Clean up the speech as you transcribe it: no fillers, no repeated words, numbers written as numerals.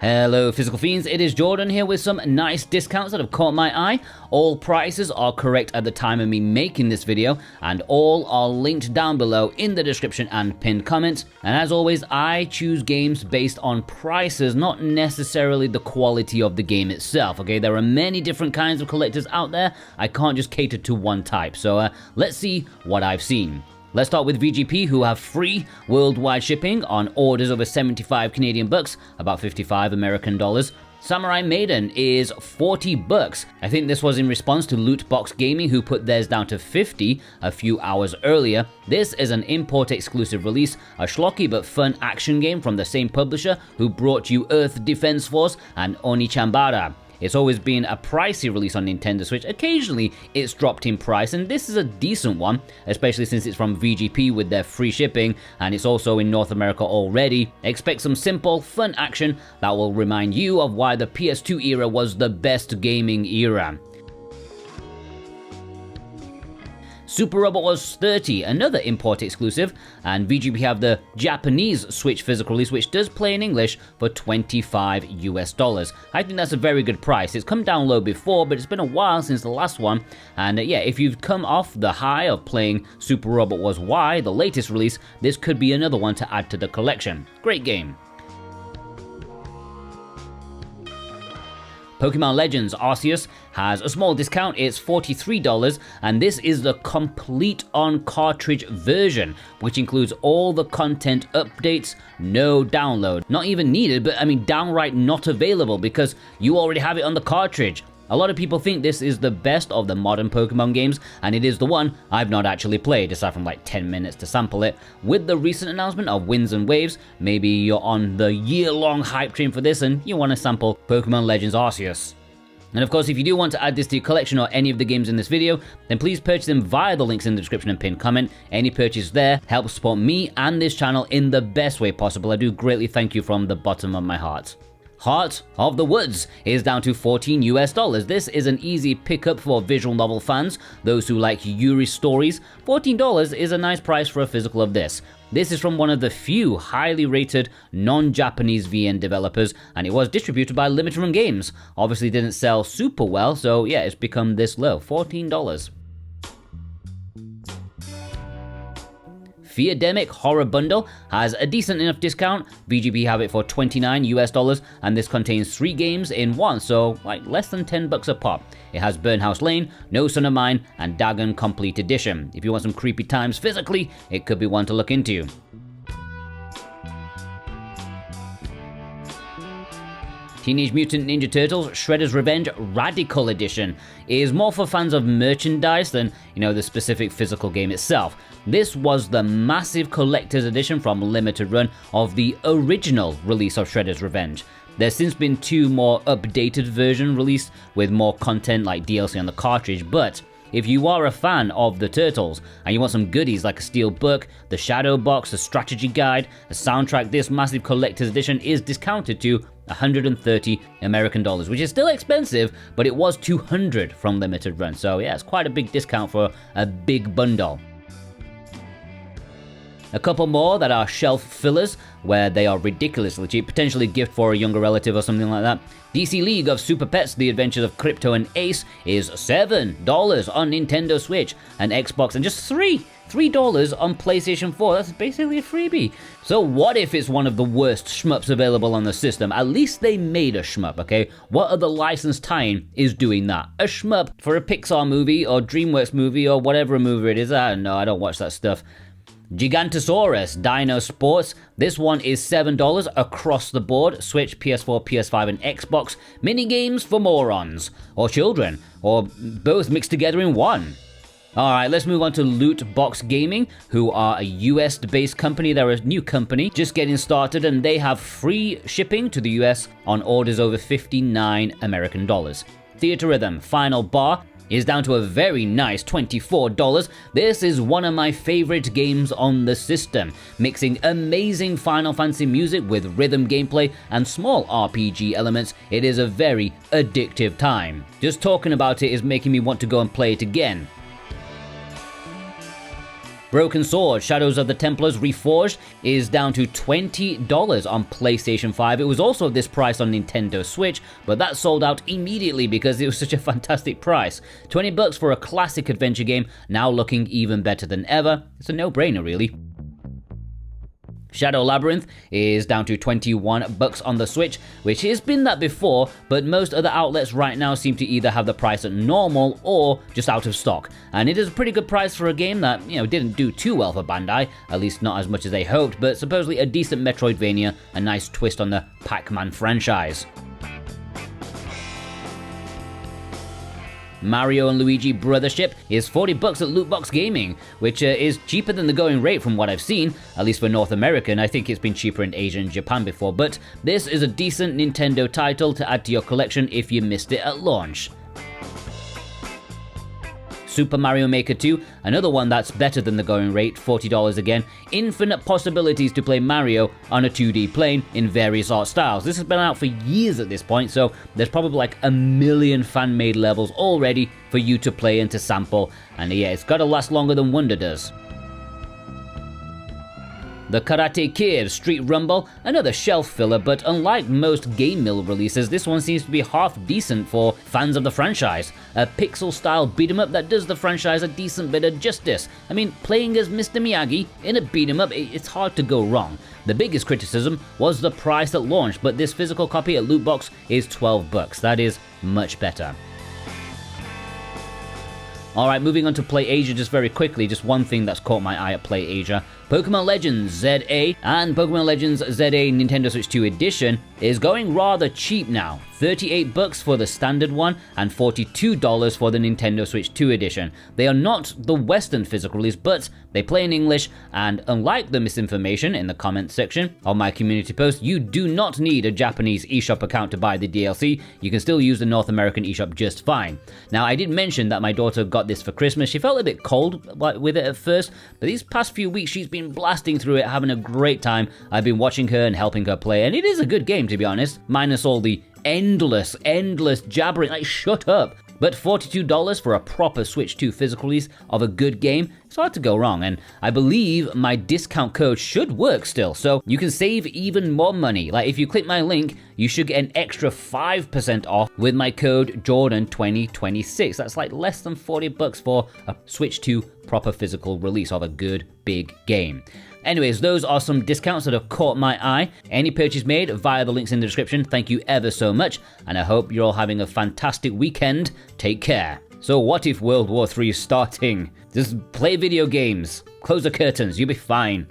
Hello Physical Fiends, it is Jordan here with some nice discounts that have caught my eye. All prices are correct at the time of me making this video, and all are linked down below in the description and pinned comments. And as always, I choose games based on prices, not necessarily the quality of the game itself, okay? There are many different kinds of collectors out there, I can't just cater to one type, so let's see what I've seen. Let's start with VGP, who have free worldwide shipping on orders over 75 Canadian bucks, about 55 American dollars. Samurai Maiden is 40 bucks. I think this was in response to Lootbox Gaming, who put theirs down to 50 a few hours earlier. This is an import exclusive release, a schlocky but fun action game from the same publisher who brought you Earth Defense Force and Onichambara. It's always been a pricey release on Nintendo Switch. Occasionally, it's dropped in price, and this is a decent one, especially since it's from VGP with their free shipping, and it's also in North America already. Expect some simple, fun action that will remind you of why the PS2 era was the best gaming era. Super Robot Wars 30, another import exclusive, and VGP have the Japanese Switch physical release, which does play in English for $25 US. I think that's a very good price. It's come down low before, but it's been a while since the last one, and yeah, if you've come off the high of playing Super Robot Wars Y, the latest release, this could be another one to add to the collection. Great game. Pokemon Legends Arceus has a small discount, it's $43, and this is the complete on-cartridge version, which includes all the content updates, no download. Not even needed, but I mean downright not available because you already have it on the cartridge. A lot of people think this is the best of the modern Pokemon games, and it is the one I've not actually played, aside from like 10 minutes to sample it. With the recent announcement of Winds and Waves, maybe you're on the year-long hype train for this and you want to sample Pokemon Legends Arceus. And of course, if you do want to add this to your collection or any of the games in this video, then please purchase them via the links in the description and pinned comment. Any purchase there helps support me and this channel in the best way possible. I do greatly thank you from the bottom of my heart. Heart of the Woods is down to $14 US. This is an easy pickup for visual novel fans, those who like Yuri stories. $14 is a nice price for a physical of this. This is from one of the few highly rated non-Japanese VN developers, and it was distributed by Limited Run Games. Obviously didn't sell super well, so yeah, it's become this low, $14. Feardemic Horror Bundle has a decent enough discount. VGP have it for $29 US, and this contains 3 games in one, so like less than 10 bucks a pop. It has Burnhouse Lane, No Son of Mine, and Dagon Complete Edition. If you want some creepy times physically, it could be one to look into. Teenage Mutant Ninja Turtles Shredder's Revenge Radical Edition is more for fans of merchandise than, the specific physical game itself. This was the massive collector's edition from Limited Run of the original release of Shredder's Revenge. There's since been 2 more updated versions released with more content like DLC on the cartridge, but if you are a fan of the Turtles and you want some goodies like a steel book, the shadow box, a strategy guide, a soundtrack, this massive collector's edition is discounted to $130 American dollars, which is still expensive, but it was $200 from Limited Run. So yeah, it's quite a big discount for a big bundle. A couple more that are shelf fillers, where they are ridiculously cheap, potentially a gift for a younger relative or something like that. DC League of Super Pets, The Adventures of Crypto and Ace is $7 on Nintendo Switch and Xbox, and just $3 on PlayStation 4. That's basically a freebie. So what if it's one of the worst shmups available on the system? At least they made a shmup, okay? What other licensed tie-in is doing that? A shmup for a Pixar movie or DreamWorks movie or whatever movie it is. I don't know, I don't watch that stuff. Gigantosaurus Dino Sports. This one is $7 across the board. Switch, PS4, PS5, and Xbox. Mini games for morons. Or children. Or both mixed together in one. Alright, let's move on to Lootbox Gaming, who are a US-based company. They're a new company, just getting started, and they have free shipping to the US on orders over $59 American dollars. Theatrhythm Final Bar is down to a very nice $24. This is one of my favorite games on the system, mixing amazing Final Fantasy music with rhythm gameplay and small RPG elements. It is a very addictive time. Just talking about it is making me want to go and play it again. Broken Sword, Shadows of the Templars Reforged is down to $20 on PlayStation 5. It was also this price on Nintendo Switch, but that sold out immediately because it was such a fantastic price. $20 for a classic adventure game, now looking even better than ever. It's a no-brainer, really. Shadow Labyrinth is down to $21 on the Switch, which has been that before, but most other outlets right now seem to either have the price at normal or just out of stock. And it is a pretty good price for a game that, didn't do too well for Bandai, at least not as much as they hoped, but supposedly a decent Metroidvania, a nice twist on the Pac-Man franchise. Mario and Luigi Brothership is $40 at Lootbox Gaming, which is cheaper than the going rate from what I've seen, at least for North America, and I think it's been cheaper in Asia and Japan before, but this is a decent Nintendo title to add to your collection if you missed it at launch. Super Mario Maker 2, another one that's better than the going rate, $40 again. Infinite possibilities to play Mario on a 2D plane in various art styles. This has been out for years at this point, so there's probably like a million fan-made levels already for you to play and to sample, and yeah, it's gotta last longer than Wonder does. The Karate Kid Street Rumble, another shelf filler, but unlike most Game Mill releases, this one seems to be half decent for fans of the franchise. A pixel-style beat-em-up that does the franchise a decent bit of justice. I mean, playing as Mr. Miyagi in a beat-em-up, it's hard to go wrong. The biggest criticism was the price at launch, but this physical copy at Lootbox is $12. That is much better. Alright, moving on to Play Asia just very quickly, just one thing that's caught my eye at Play Asia. Pokemon Legends ZA and Pokemon Legends ZA Nintendo Switch 2 Edition is going rather cheap now. $38 for the standard one and $42 for the Nintendo Switch 2 Edition. They are not the Western physical release, but they play in English, and unlike the misinformation in the comments section of my community post, you do not need a Japanese eShop account to buy the DLC. You can still use the North American eShop just fine. Now, I did mention that my daughter got this for Christmas. She felt a bit cold with it at first, but these past few weeks she's been blasting through it, having a great time. I've been watching her and helping her play, and it is a good game, to be honest, minus all the endless jabbering, like shut up. But $42 for a proper Switch 2 physical release of a good game, it's hard to go wrong, and I believe my discount code should work still, so you can save even more money. Like if you click my link, you should get an extra 5% off with my code Jordan2026. That's like less than $40 for a Switch 2 proper physical release of a good big game. Anyways, those are some discounts that have caught my eye. Any purchase made via the links in the description, thank you ever so much, and I hope you're all having a fantastic weekend. Take care. So what if World War III is starting? Just play video games, close the curtains, you'll be fine.